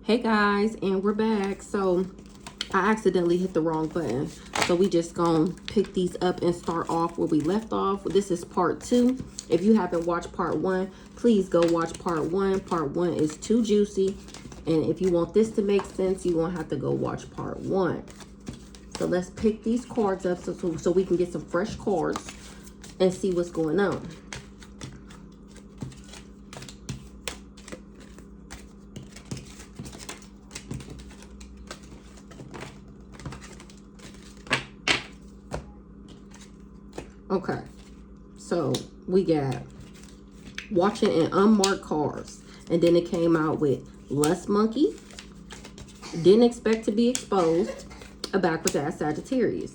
Hey guys, and we're back. So I accidentally hit the wrong button, so we just gonna pick these up and start off where we left off. This is part 2. If you haven't watched part 1, please go watch part 1. Part 1 is too juicy, and if you want this to make sense, you're gonna have to go watch part 1. So let's pick these cards up so we can get some fresh cards and see what's going on. Okay, so we got watching in unmarked cars, and then it came out with lust monkey, didn't expect to be exposed, a backwards ass Sagittarius.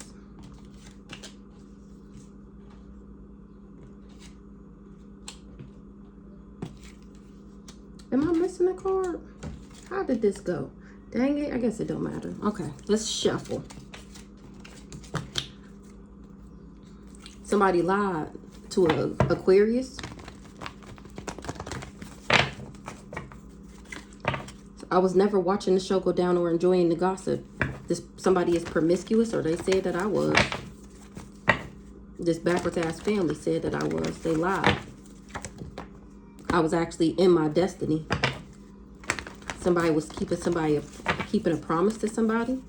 Am I missing a card? How did this go? Dang it, I guess it don't matter. Okay, let's shuffle. Somebody lied to an Aquarius. I was never watching the show go down or enjoying the gossip. Somebody is promiscuous, or they said that I was. This backwards ass family said that I was. They lied. I was actually in my destiny. Somebody was keeping a promise to somebody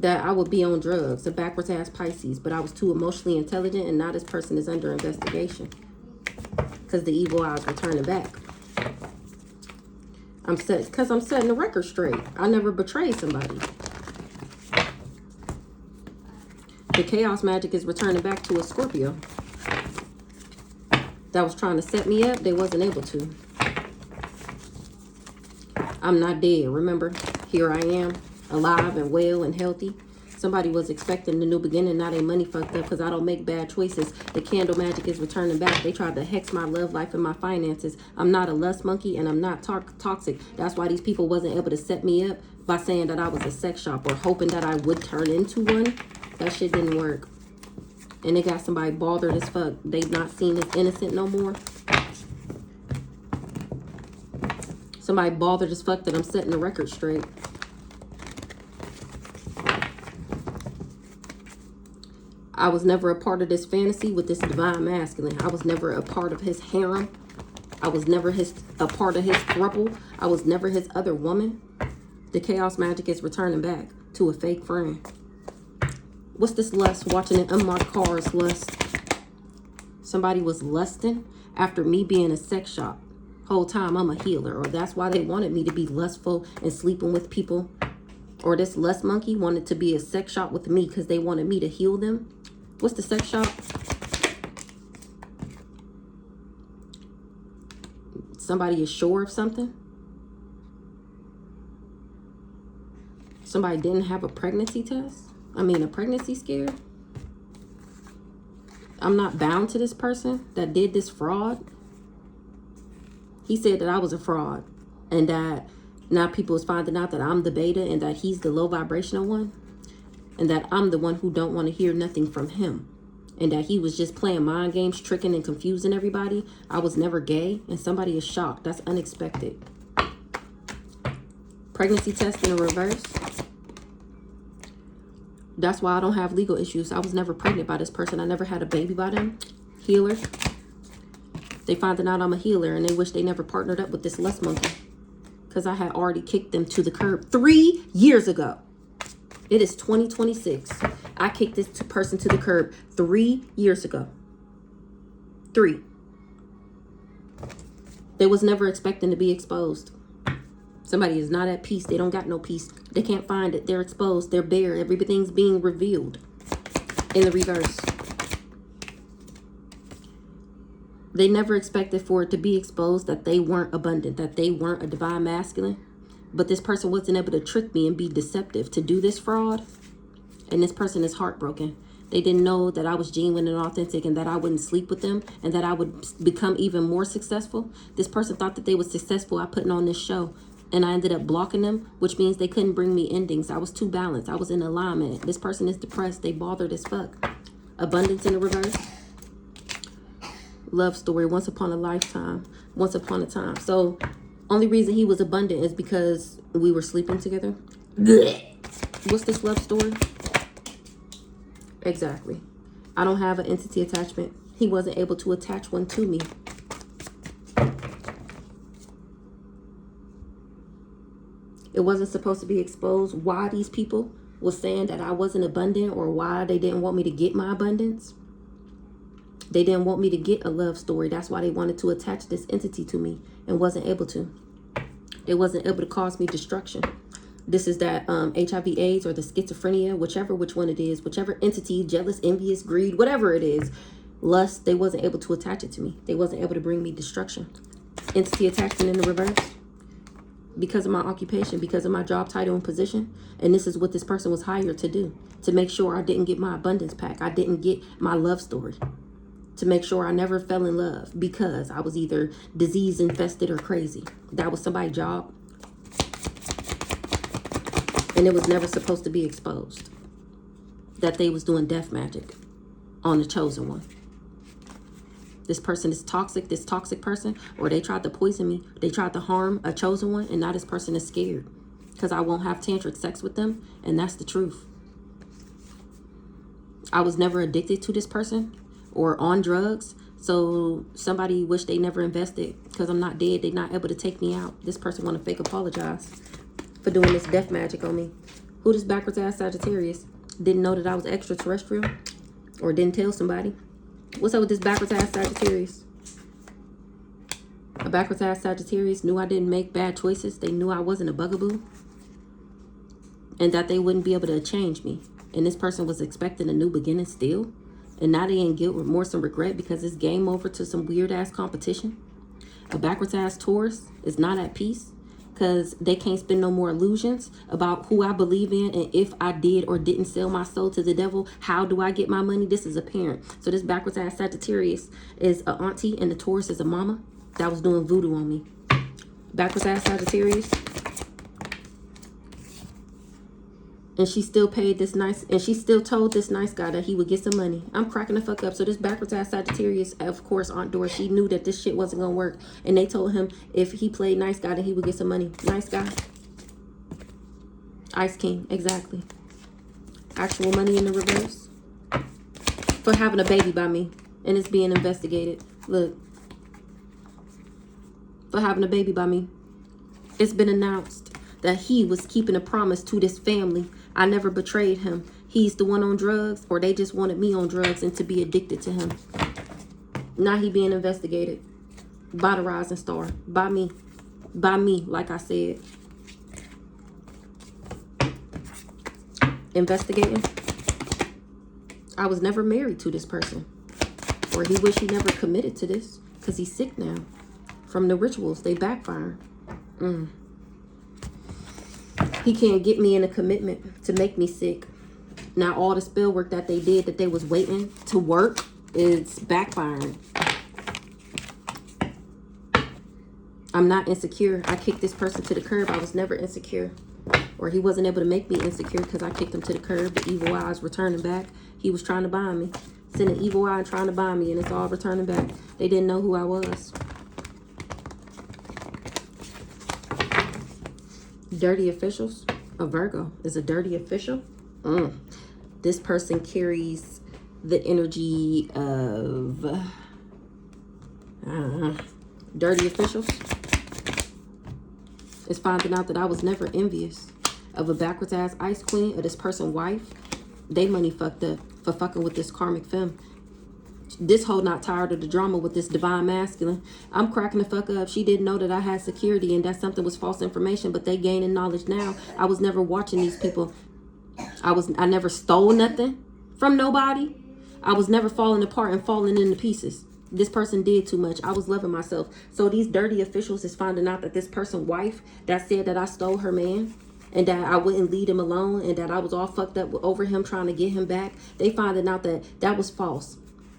that I would be on drugs, a backwards ass Pisces, but I was too emotionally intelligent, and now this person is under investigation because the evil eyes were turning back. I'm setting the record straight. I never betrayed somebody. The chaos magic is returning back to a Scorpio that was trying to set me up. They wasn't able to. I'm not dead. Remember, here I am, alive and well and healthy. Somebody was expecting the new beginning. Now they money fucked up because I don't make bad choices. The candle magic is returning back. They tried to hex my love life and my finances. I'm not a lust monkey, and I'm not toxic. That's why these people wasn't able to set me up by saying that I was a sex shop or hoping that I would turn into one. That shit didn't work. And they got somebody bothered as fuck. They not seen as innocent no more. Somebody bothered as fuck that I'm setting the record straight. I was never a part of this fantasy with this divine masculine. I was never a part of his harem. I was never a part of his throuple. I was never his other woman. The chaos magic is returning back to a fake friend. What's this lust? Watching in unmarked cars, lust. Somebody was lusting after me being a sex shop. Whole time I'm a healer, or that's why they wanted me to be lustful and sleeping with people. Or this lust monkey wanted to be a sex shop with me because they wanted me to heal them. What's the sex shop? Somebody is sure of something. Somebody didn't have a pregnancy test. A pregnancy scare. I'm not bound to this person that did this fraud. He said that I was a fraud, and that now people is finding out that I'm the beta and that he's the low vibrational one, and that I'm the one who don't want to hear nothing from him, and that he was just playing mind games, tricking and confusing everybody. I was never gay, and somebody is shocked. That's unexpected. Pregnancy test in reverse. That's why I don't have legal issues. I was never pregnant by this person. I never had a baby by them. Healer. They finding out I'm a healer, and they wish they never partnered up with this lust monkey because I had already kicked them to the curb 3 years ago. It is 2026. I kicked this person to the curb 3 years ago. 3. They was never expecting to be exposed. Somebody is not at peace. They don't got no peace. They can't find it. They're exposed. They're bare. Everything's being revealed. In the reverse. They never expected for it to be exposed that they weren't abundant, that they weren't a divine masculine. But this person wasn't able to trick me and be deceptive to do this fraud. And this person is heartbroken. They didn't know that I was genuine and authentic, and that I wouldn't sleep with them, and that I would become even more successful. This person thought that they were successful at putting on this show, and I ended up blocking them, which means they couldn't bring me endings. I was too balanced. I was in alignment. This person is depressed. They bothered as fuck. Abundance in the reverse. Love story, once upon a lifetime, once upon a time. So Only reason he was abundant is because we were sleeping together. What's this love story? Exactly. I don't have an entity attachment. He wasn't able to attach one to me. It wasn't supposed to be exposed why these people was saying that I wasn't abundant, or why they didn't want me to get my abundance. They didn't want me to get a love story. That's why they wanted to attach this entity to me and wasn't able to. They wasn't able to cause me destruction. This is that HIV AIDS or the schizophrenia, which one it is, whichever entity, jealous, envious, greed, whatever it is, lust, they wasn't able to attach it to me. They wasn't able to bring me destruction. Entity attachment in the reverse. Because of my occupation, because of my job title and position. And this is what this person was hired to do. To make sure I didn't get my abundance pack. I didn't get my love story. To make sure I never fell in love because I was either disease infested or crazy. That was somebody's job. And it was never supposed to be exposed that they was doing death magic on the chosen one. This person is toxic, this toxic person, or they tried to poison me. They tried to harm a chosen one, and now this person is scared because I won't have tantric sex with them, and that's the truth. I was never addicted to this person or on drugs, so somebody wish they never invested because I'm not dead. They're not able to take me out. This person want to fake apologize for doing this death magic on me. Who this backwards ass Sagittarius? Didn't know that I was extraterrestrial, or didn't tell somebody. What's up with this backwards ass Sagittarius? A backwards ass Sagittarius knew I didn't make bad choices. They knew I wasn't a bugaboo, and that they wouldn't be able to change me. And this person was expecting a new beginning still. And now they in guilt, remorse, and regret because it's game over to some weird ass competition. A backwards ass Taurus is not at peace because they can't spin no more illusions about who I believe in, and if I did or didn't sell my soul to the devil, how do I get my money? This is apparent. So this backwards ass Sagittarius is a auntie, and the Taurus is a mama that was doing voodoo on me. Backwards ass Sagittarius. And she still paid this nice, and she still told this nice guy that he would get some money. I'm cracking the fuck up. So this backwards ass Sagittarius, of course, Aunt Dora, she knew that this shit wasn't gonna work. And they told him if he played nice guy, then he would get some money. Nice guy. Ice King, exactly. Actual money in the reverse. For having a baby by me. And it's being investigated. Look. For having a baby by me. It's been announced that he was keeping a promise to this family. I never betrayed him. He's the one on drugs, or they just wanted me on drugs and to be addicted to him. Now he being investigated by the rising star, by me, like I said. Investigating. I was never married to this person, or he wish he never committed to this because he's sick now from the rituals. They backfire. He can't get me in a commitment to make me sick. Now all the spell work that they did, that they was waiting to work, is backfiring. I'm not insecure. I kicked this person to the curb. I was never insecure. Or he wasn't able to make me insecure because I kicked him to the curb. The evil eyes returning back. He was trying to buy me. Sending evil eye and trying to buy me, and it's all returning back. They didn't know who I was. Dirty officials. A Virgo is a dirty official. This person carries the energy of dirty officials. It's finding out that I was never envious of a backwards ass ice queen or this person's wife. They money fucked up for fucking with this karmic femme. This whole not tired of the drama with this divine masculine. I'm cracking the fuck up. She didn't know that I had security and that something was false information, but they gaining knowledge now. I was never watching these people. I never stole nothing from nobody. I was never falling apart and falling into pieces. This person did too much. I was loving myself. So these dirty officials is finding out that this person's wife that said that I stole her man and that I wouldn't leave him alone and that I was all fucked up over him trying to get him back. They finding out that that was false.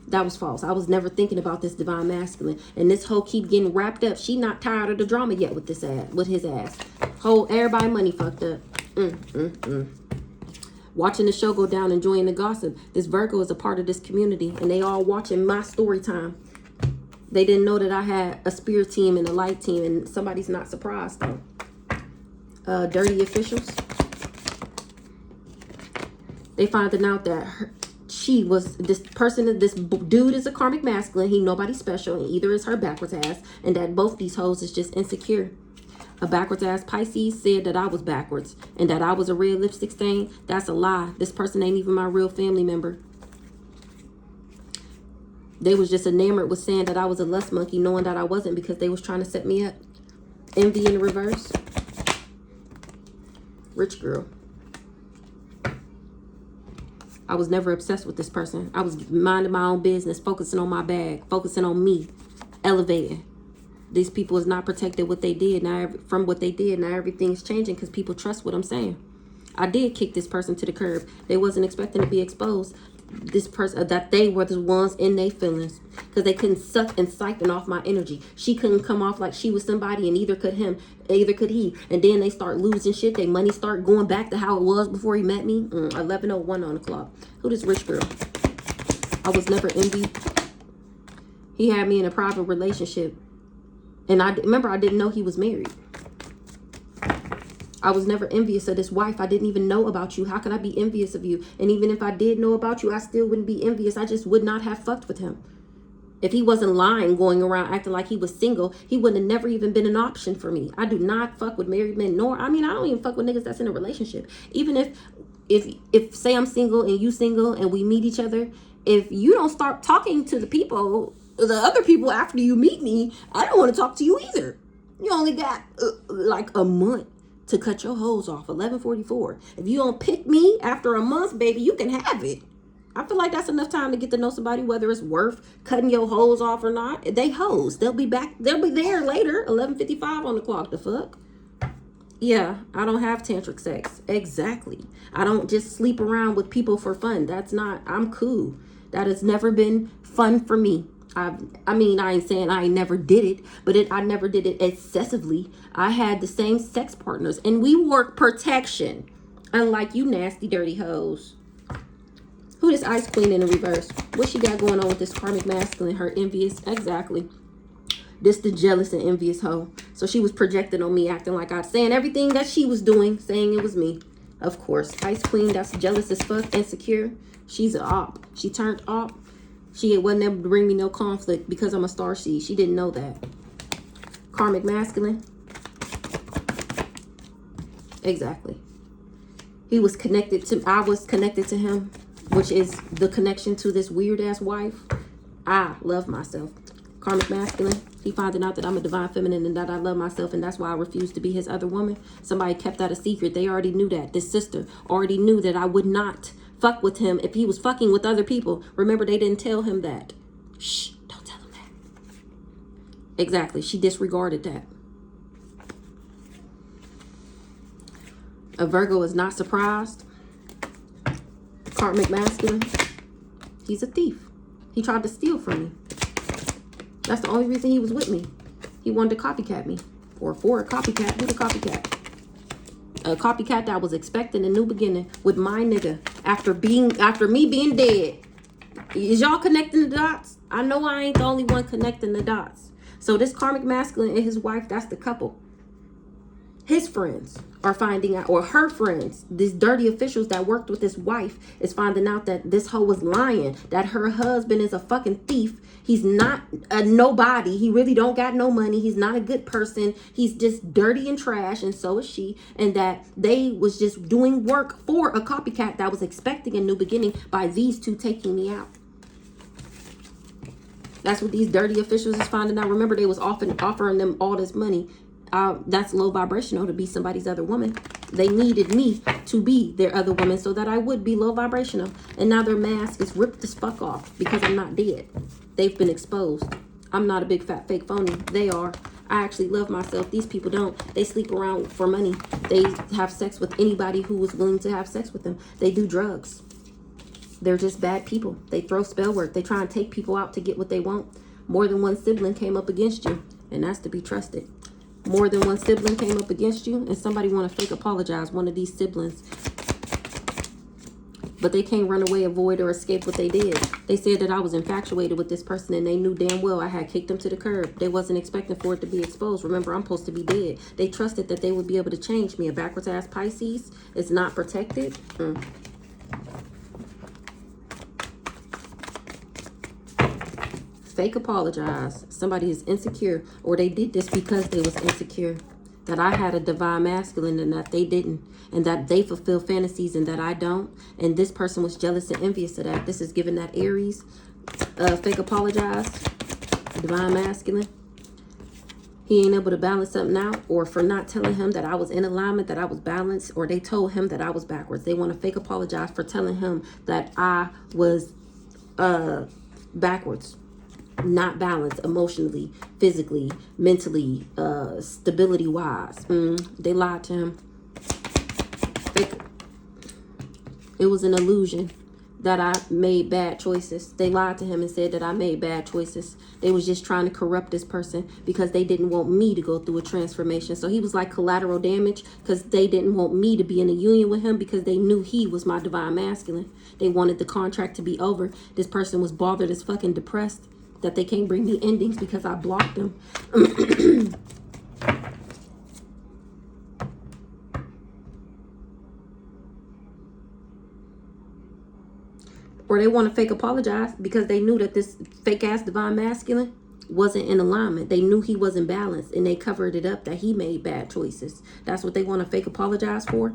That was false. I was never thinking about this divine masculine. And this hoe keep getting wrapped up. She not tired of the drama yet with this ass, with his ass. Whole everybody money fucked up. Watching the show go down, enjoying the gossip. This Virgo is a part of this community, and they all watching my story time. They didn't know that I had a spirit team and a light team, and somebody's not surprised though. Dirty officials. They finding out that she was this person. This dude is a karmic masculine. He nobody special, and either is her backwards ass, and that both these hoes is just insecure. A backwards ass Pisces said that I was backwards and that I was a red lipstick stain. That's a lie. This person ain't even my real family member. They was just enamored with saying that I was a lust monkey, knowing that I wasn't, because they was trying to set me up. Envy in the reverse. Rich girl. I was never obsessed with this person. I was minding my own business, focusing on my bag, focusing on me, elevating. These people is not protected what they did now from what they did. Now everything's changing because people trust what I'm saying. I did kick this person to the curb. They wasn't expecting to be exposed. This person, that they were the ones in their feelings, because they couldn't suck and siphon off my energy. She couldn't come off like she was somebody, and either could him, either could he. And then they start losing shit. Their money start going back to how it was before he met me. 11:01 on the clock. Who this rich girl? I was never envied. He had me in a private relationship, and I remember I didn't know he was married. I was never envious of this wife. I didn't even know about you. How could I be envious of you? And even if I did know about you, I still wouldn't be envious. I just would not have fucked with him. If he wasn't lying, going around acting like he was single, he would have never even been an option for me. I do not fuck with married men, nor, I don't even fuck with niggas that's in a relationship. Even if say I'm single and you single and we meet each other, if you don't start talking to the other people after you meet me, I don't want to talk to you either. You only got like a month to cut your hose off. 11:44. If you don't pick me after a month, baby, you can have it. I feel like that's enough time to get to know somebody, whether it's worth cutting your hose off or not. They hoes. They'll be back. They'll be there later. 11:55 on the clock. The fuck? Yeah, I don't have tantric sex. Exactly. I don't just sleep around with people for fun. That's not, I'm cool. That has never been fun for me. I ain't saying I never did it, but I never did it excessively. I had the same sex partners, and we wore protection, unlike you nasty, dirty hoes. Who this ice queen in the reverse? What she got going on with this karmic masculine? Her envious, exactly. This the jealous and envious hoe. So she was projecting on me, acting like I was saying everything that she was doing, saying it was me. Of course, ice queen, that's jealous as fuck, insecure. She's an op. She turned op. She wasn't able to bring me no conflict because I'm a star seed. She didn't know that. Karmic masculine. Exactly. He was connected to, I was connected to him, which is the connection to this weird ass wife. I love myself. Karmic masculine. He finding out that I'm a divine feminine and that I love myself, and that's why I refuse to be his other woman. Somebody kept that a secret. They already knew that. This sister already knew that I would not fuck with him if he was fucking with other people. Remember, they didn't tell him that. Shh, don't tell him that. Exactly. She disregarded that. A Virgo is not surprised. Karmic masculine. He's a thief. He tried to steal from me. That's the only reason he was with me. He wanted to copycat me. Or for a copycat. Who the copycat? A copycat that was expecting a new beginning with my nigga after me being dead. Is y'all connecting the dots? I know I ain't the only one connecting the dots. So this karmic masculine and his wife, that's the couple. His friends are finding out, or her friends, these dirty officials that worked with his wife, is finding out that this hoe was lying, that her husband is a fucking thief. He's not a nobody. He really don't got no money. He's not a good person. He's just dirty and trash, and so is she. And that they was just doing work for a copycat that was expecting a new beginning by these two taking me out. That's what these dirty officials is finding out. Remember, they was often offering them all this money. That's low vibrational to be somebody's other woman. They needed me to be their other woman so that I would be low vibrational. And now their mask is ripped as fuck off because I'm not dead. They've been exposed. I'm not a big fat fake phony. They are. I actually love myself. These people don't. They sleep around for money. They have sex with anybody who is willing to have sex with them. They do drugs. They're just bad people. They throw spell work. They try and take people out to get what they want. More than one sibling came up against you, and that's to be trusted. More than one sibling came up against you, and somebody want to fake apologize. One of these siblings But they can't run away, avoid, or escape what they did. They said that I was infatuated with this person and they knew damn well I had kicked them to the curb. They wasn't expecting for it to be exposed. Remember, I'm supposed to be dead. They trusted that they would be able to change me. A backwards ass Pisces is not protected. Fake apologize. Somebody is insecure, or they did this because they was insecure. That I had a divine masculine and that they didn't, and that they fulfill fantasies and that I don't, and this person was jealous and envious of that. This is giving that Aries. Fake apologize. Divine masculine. He ain't able to balance something out, or for not telling him that I was in alignment, that I was balanced, or they told him that I was backwards. They want to fake apologize for telling him that I was backwards. Not balanced emotionally, physically, mentally, stability wise. They lied to him. It was an illusion that I made bad choices. They lied to him and said that I made bad choices. They was just trying to corrupt this person because they didn't want me to go through a transformation. So he was like collateral damage because they didn't want me to be in a union with him because they knew he was my divine masculine. They wanted the contract to be over. This person was bothered as fucking depressed that they can't bring me endings because I blocked them. Or they want to fake apologize because they knew that this fake ass divine masculine wasn't in alignment. They knew he wasn't balanced and they covered it up that he made bad choices. That's what they want to fake apologize for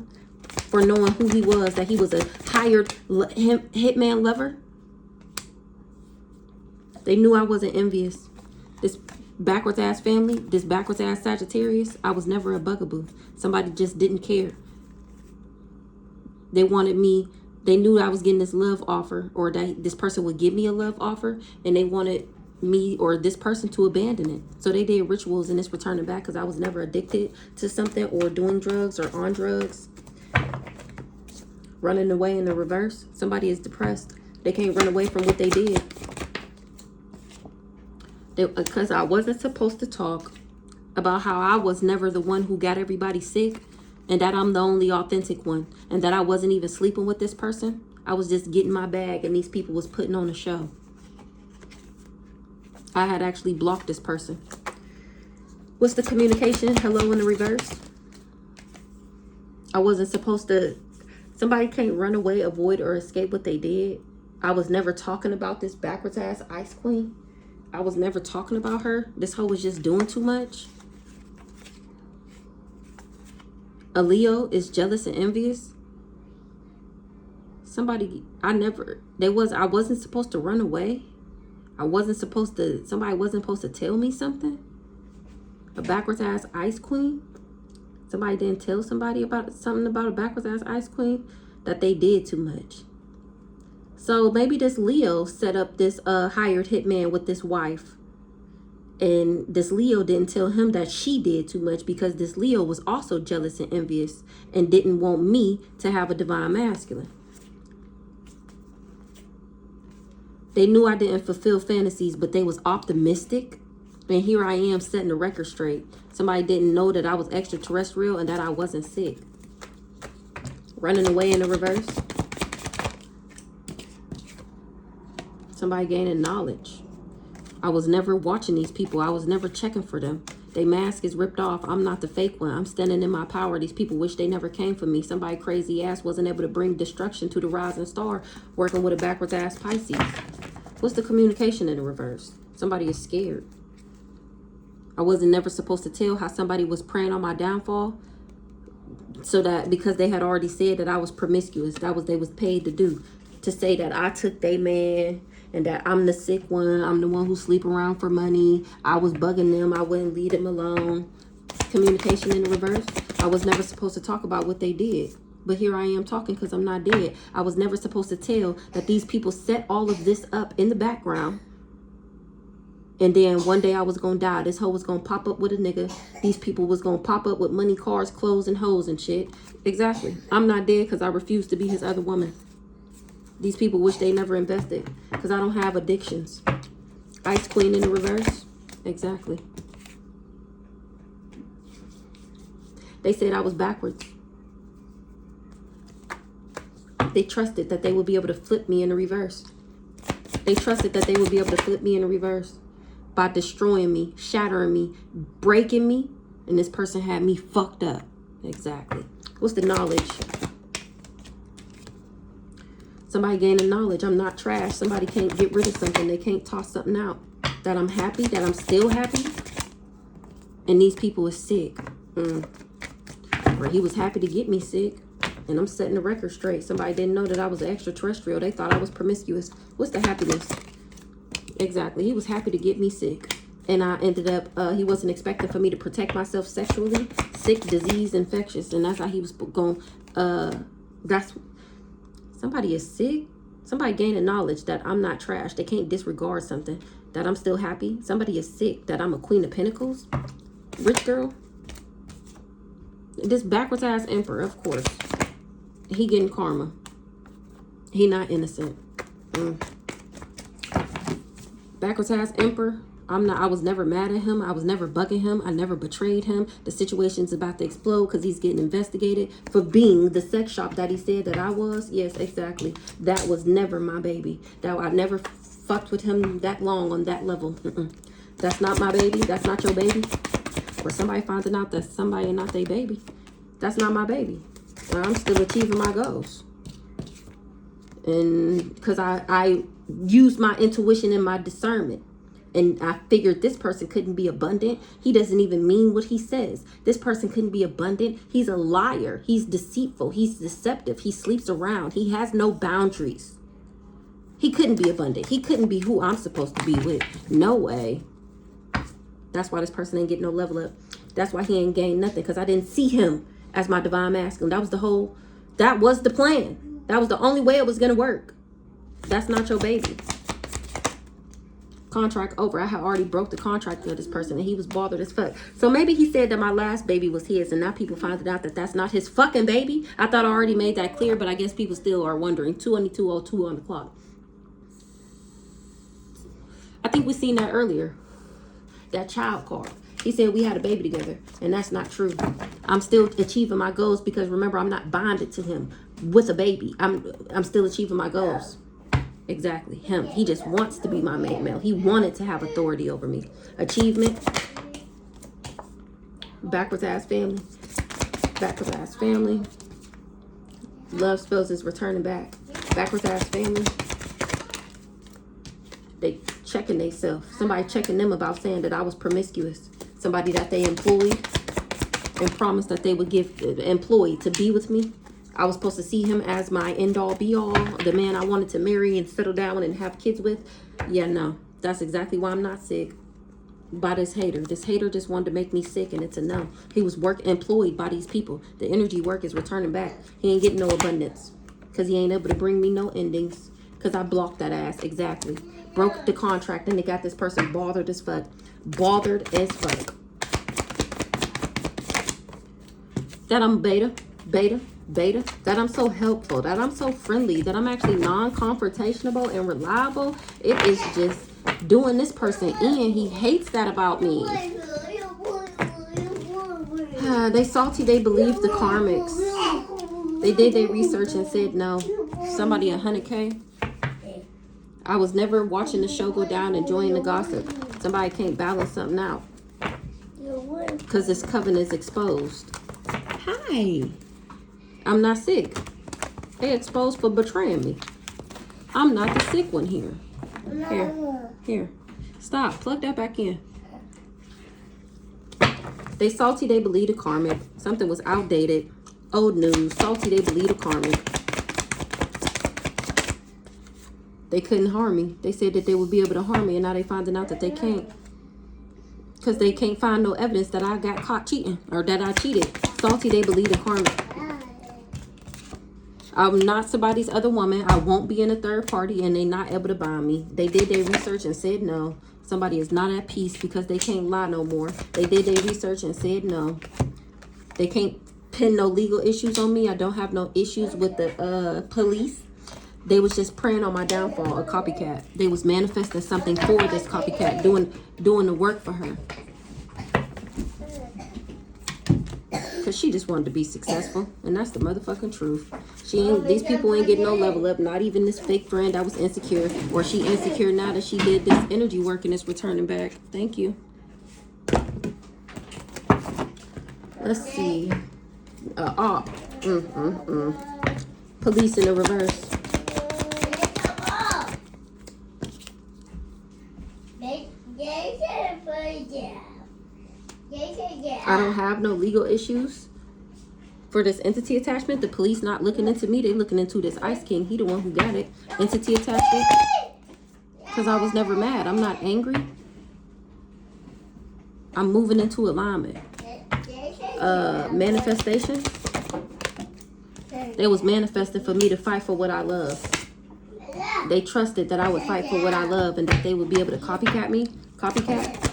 knowing who he was, that he was a hired hitman lover. They knew I wasn't envious. This backwards ass family, this backwards ass Sagittarius, I was never a bugaboo. Somebody just didn't care. They wanted me, they knew I was getting this love offer, or that this person would give me a love offer, and they wanted me or this person to abandon it. So they did rituals and it's returning back because I was never addicted to something or doing drugs or on drugs. Running away in the reverse. Somebody is depressed. They can't run away from what they did. Because I wasn't supposed to talk about how I was never the one who got everybody sick, and that I'm the only authentic one, and that I wasn't even sleeping with this person. I was just getting my bag and these people was putting on a show. I had actually blocked this person. What's the communication? Hello in the reverse. I wasn't supposed to. Somebody can't run away, avoid, or escape what they did. I was never talking about this backwards ass ice queen. I was never talking about her. This hoe was just doing too much. A Leo is jealous and envious. Somebody, I wasn't supposed to run away. Somebody wasn't supposed to tell me something. A backwards ass ice queen. Somebody didn't tell somebody about something about a backwards ass ice queen, that they did too much. So maybe this Leo set up this hired hitman with this wife. And this Leo didn't tell him that she did too much because this Leo was also jealous and envious and didn't want me to have a divine masculine. They knew I didn't fulfill fantasies, but they was optimistic. And here I am setting the record straight. Somebody didn't know that I was extraterrestrial and that I wasn't sick. Running away in the reverse. Somebody gaining knowledge. I was never watching these people. I was never checking for them. Their mask is ripped off. I'm not the fake one. I'm standing in my power. These people wish they never came for me. Somebody crazy ass wasn't able to bring destruction to the rising star working with a backwards ass Pisces. What's the communication in the reverse? Somebody is scared. I wasn't never supposed to tell how somebody was preying on my downfall. So that because they had already said that I was promiscuous. That was they was paid to do. To say that I took their man and that I'm the sick one. I'm the one who sleep around for money. I was bugging them. I wouldn't leave them alone. Communication in the reverse. I was never supposed to talk about what they did. But here I am talking because I'm not dead. I was never supposed to tell that these people set all of this up in the background. And then one day I was going to die. This hoe was going to pop up with a nigga. These people was going to pop up with money, cars, clothes, and hoes and shit. Exactly. I'm not dead because I refuse to be his other woman. These people wish they never invested because I don't have addictions. Ice queen in the reverse. Exactly. They said I was backwards. They trusted that they would be able to flip me in the reverse. They trusted that they would be able to flip me in the reverse by destroying me, shattering me, breaking me. And this person had me fucked up. Exactly. What's the knowledge? Somebody gained the knowledge. I'm not trash. Somebody can't get rid of something. They can't toss something out. That I'm happy. That I'm still happy. And these people are sick. Or he was happy to get me sick. And I'm setting the record straight. Somebody didn't know that I was extraterrestrial. They thought I was promiscuous. What's the happiness? Exactly. He was happy to get me sick. And I ended up, he wasn't expecting for me to protect myself sexually. Sick, disease, infectious. And that's how he was going, that's, somebody is sick. Somebody gaining knowledge that I'm not trash. They can't disregard something. That I'm still happy. Somebody is sick. That I'm a Queen of Pentacles. Rich girl. This backwards ass emperor, of course. He getting karma. He not innocent. Backwards ass emperor. I was never mad at him. I was never bugging him. I never betrayed him. The situation's about to explode because he's getting investigated for being the sex shop that he said that I was. Yes, exactly. That was never my baby. That I never fucked with him that long on that level. That's not my baby. That's not your baby. Or somebody finding out that somebody not their baby. That's not my baby. I'm still achieving my goals. And because I used my intuition and my discernment. And I figured this person couldn't be abundant. He doesn't even mean what he says. This person couldn't be abundant. He's a liar. He's deceitful. He's deceptive. He sleeps around. He has no boundaries. He couldn't be abundant. He couldn't be who I'm supposed to be with. No way. That's why this person ain't get no level up. That's why he ain't gained nothing. Because I didn't see him as my divine masculine. That was the plan. That was the only way it was going to work. That's not your baby. Contract over. I had already broke the contract with this person and he was bothered as fuck. So maybe he said that my last baby was his and now people find out that that's not his fucking baby. I thought I already made that clear, but I guess people still are wondering. 2:02:02 on the clock. I think we seen that earlier. That child card. He said we had a baby together and that's not true. I'm still achieving my goals because remember, I'm not bonded to him with a baby. I'm still achieving my goals. Exactly. Him. He just wants to be my main male. He wanted to have authority over me. Achievement. Backwards ass family. Backwards ass family. Love spells is returning back. Backwards ass family. They checking themselves. Somebody checking them about saying that I was promiscuous. Somebody that they employed and promised that they would give employed to be with me. I was supposed to see him as my end-all, be-all, the man I wanted to marry and settle down and have kids with. Yeah, no. That's exactly why I'm not sick. By this hater. This hater just wanted to make me sick, and it's a no. He was employed by these people. The energy work is returning back. He ain't getting no abundance because he ain't able to bring me no endings because I blocked that ass. Exactly. Broke the contract, and they got this person bothered as fuck. Bothered as fuck. That I'm beta. That I'm so helpful, that I'm so friendly, that I'm actually non-confrontational and reliable. It is just doing this person in. He hates that about me. They salty, they believe the karmics. They did their research and said no. Somebody 100K. I was never watching the show go down, enjoying the gossip. Somebody can't balance something out because this coven is exposed. Hi. I'm not sick. They exposed for betraying me. I'm not the sick one here. Here. Stop. Plug that back in. They salty, they believe the karmic. Something was outdated. Old news. Salty, they believe the karmic. They couldn't harm me. They said that they would be able to harm me, and now they finding out that they can't. Because they can't find no evidence that I got caught cheating or that I cheated. Salty, they believe the karmic. I'm not somebody's other woman. I won't be in a third party and they not able to bind me. They did their research and said no. Somebody is not at peace because they can't lie no more. They did their research and said no. They can't pin no legal issues on me. I don't have no issues with the police. They was just praying on my downfall, a copycat. They was manifesting something for this copycat, doing the work for her. Because Because she just wanted to be successful. And that's the motherfucking truth. These people ain't getting no level up. Not even this fake friend that was insecure. Or she insecure now that she did this energy work and is returning back. Thank you. Let's see. Police in the reverse. I don't have no legal issues for this entity attachment. The police not looking into me. They looking into this Ice King. He the one who got it. Entity attachment. Because I was never mad. I'm not angry. I'm moving into alignment. Manifestation. They was manifesting for me to fight for what I love. They trusted that I would fight for what I love and that they would be able to copycat me. Copycat.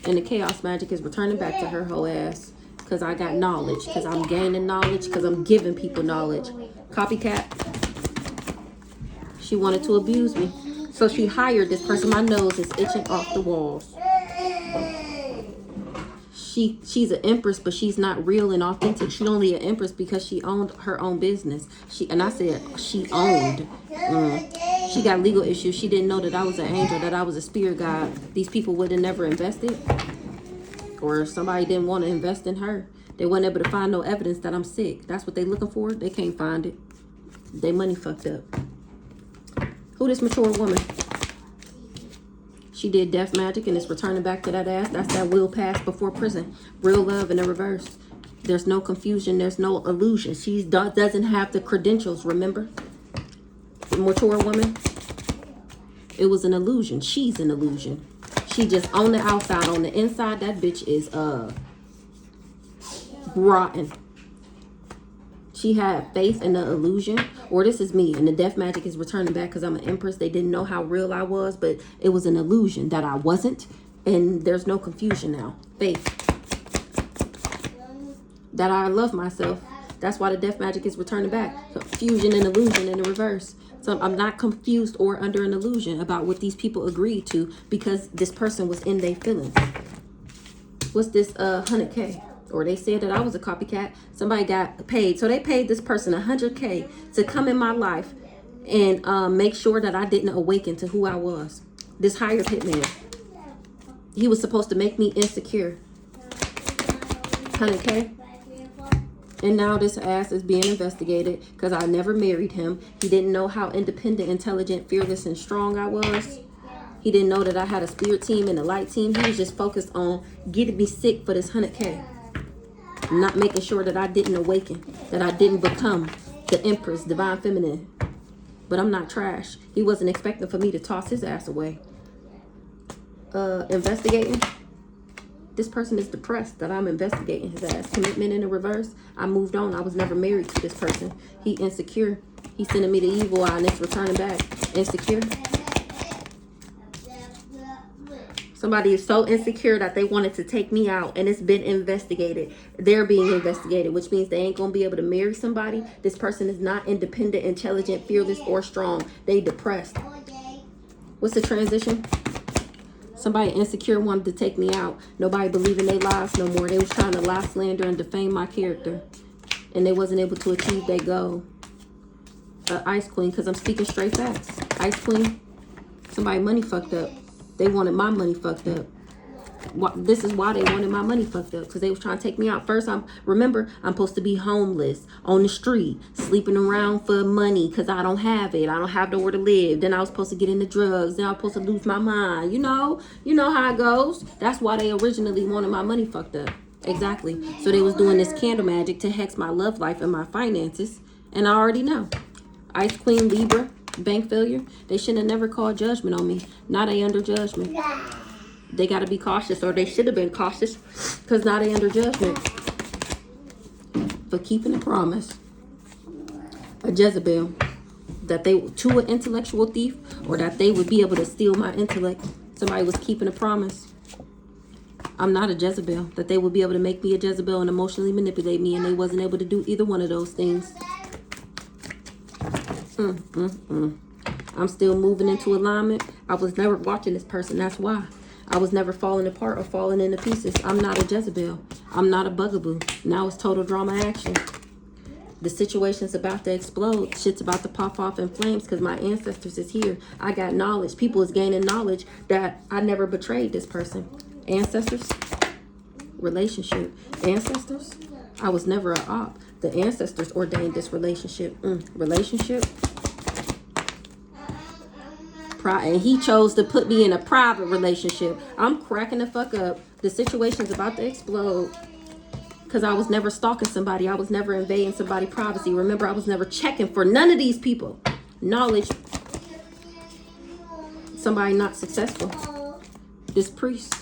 And the chaos magic is returning back to her whole ass. Because I got knowledge. Because I'm gaining knowledge. Because I'm giving people knowledge. Copycat. She wanted to abuse me. So she hired this person. My nose is itching off the walls. She's an empress, but she's not real and authentic. She's only an empress because she owned her own business. And I said she owned. She got legal issues. She didn't know that I was an angel, that I was a spirit guide. These people would have never invested. Or somebody didn't want to invest in her. They weren't able to find no evidence that I'm sick. That's what they looking for. They can't find it. They money fucked up. Who this mature woman? She did death magic and it's returning back to that ass. That's that will pass before prison. Real love in the reverse. There's no confusion. There's no illusion. She doesn't have the credentials, remember? The mature woman. It was an illusion. She's an illusion. She just on the outside. On the inside, that bitch is rotten. She had faith in the illusion. Or this is me. And the death magic is returning back because I'm an empress. They didn't know how real I was. But it was an illusion that I wasn't. And there's no confusion now. Faith. That I love myself. That's why the death magic is returning back. Confusion and illusion in the reverse. So I'm not confused or under an illusion about what these people agreed to. Because this person was in their feelings. What's this 100K? Or they said that I was a copycat. Somebody got paid. So they paid this person 100K to come in my life and make sure that I didn't awaken to who I was. This hired hitman. He was supposed to make me insecure. 100K. And now this ass is being investigated because I never married him. He didn't know how independent, intelligent, fearless, and strong I was. He didn't know that I had a spirit team and a light team. He was just focused on getting me sick for this 100K. Not making sure that I didn't awaken, that I didn't become the Empress, Divine Feminine. But I'm not trash. He wasn't expecting for me to toss his ass away. Investigating. This person is depressed that I'm investigating his ass. Commitment in the reverse. I moved on. I was never married to this person. He insecure. He's sending me the evil eye and it's returning back. Insecure. Somebody is so insecure that they wanted to take me out and it's been investigated. They're being investigated, which means they ain't going to be able to marry somebody. This person is not independent, intelligent, fearless, or strong. They depressed. What's the transition? Somebody insecure wanted to take me out. Nobody believing their lies no more. They was trying to lie, slander, and defame my character. And they wasn't able to achieve their goal. Ice Queen, because I'm speaking straight facts. Ice Queen, somebody money fucked up. They wanted my money fucked up. This is why they wanted my money fucked up. Because they was trying to take me out. First, I'm supposed to be homeless, on the street, sleeping around for money because I don't have it. I don't have nowhere to live. Then I was supposed to get into drugs. Then I was supposed to lose my mind. You know how it goes. That's why they originally wanted my money fucked up. Exactly. So they was doing this candle magic to hex my love life and my finances. And I already know. Ice Queen, Libra. Bank failure. They should have never called judgment on me. Now they under judgment. They got to be cautious, or they should have been cautious because now they under judgment for keeping a promise. A Jezebel. That they to an intellectual thief, or that they would be able to steal my intellect. Somebody was keeping a promise. I'm not a Jezebel. That they would be able to make me a Jezebel and emotionally manipulate me, and they wasn't able to do either one of those things. I'm still moving into alignment. I was never watching this person. That's why. I was never falling apart or falling into pieces. I'm not a Jezebel. I'm not a bugaboo. Now it's total drama action. The situation's about to explode. Shit's about to pop off in flames because my ancestors is here. I got knowledge. People is gaining knowledge that I never betrayed this person. Ancestors, relationship. Ancestors, I was never a op. The ancestors ordained this relationship. Relationship. And he chose to put me in a private relationship. I'm cracking the fuck up. The situation's about to explode. Because I was never stalking somebody. I was never invading somebody's privacy. Remember, I was never checking for none of these people. Knowledge. Somebody not successful. This priest.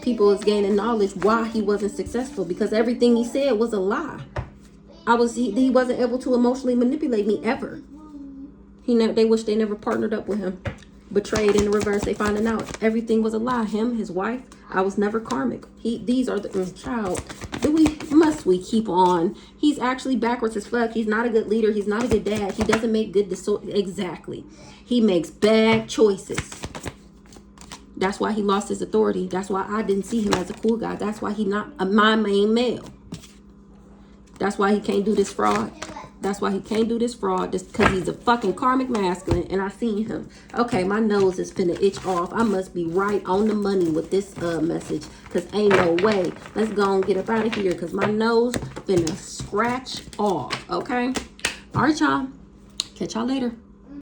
People is gaining knowledge why he wasn't successful. Because everything he said was a lie. He wasn't able to emotionally manipulate me ever. They wish they never partnered up with him. Betrayed in the reverse. They finding out everything was a lie. Him, his wife. I was never karmic. These are the child. Must we keep on? He's actually backwards as fuck. He's not a good leader. He's not a good dad. He doesn't make good exactly. He makes bad choices. That's why he lost his authority. That's why I didn't see him as a cool guy. That's why he not my main male. That's why he can't do this fraud. That's why he can't do this fraud. Just because he's a fucking karmic masculine. And I seen him. Okay, my nose is finna itch off. I must be right on the money with this message. Because ain't no way. Let's go and get up out of here. Because my nose finna scratch off. Okay? All right, y'all. Catch y'all later.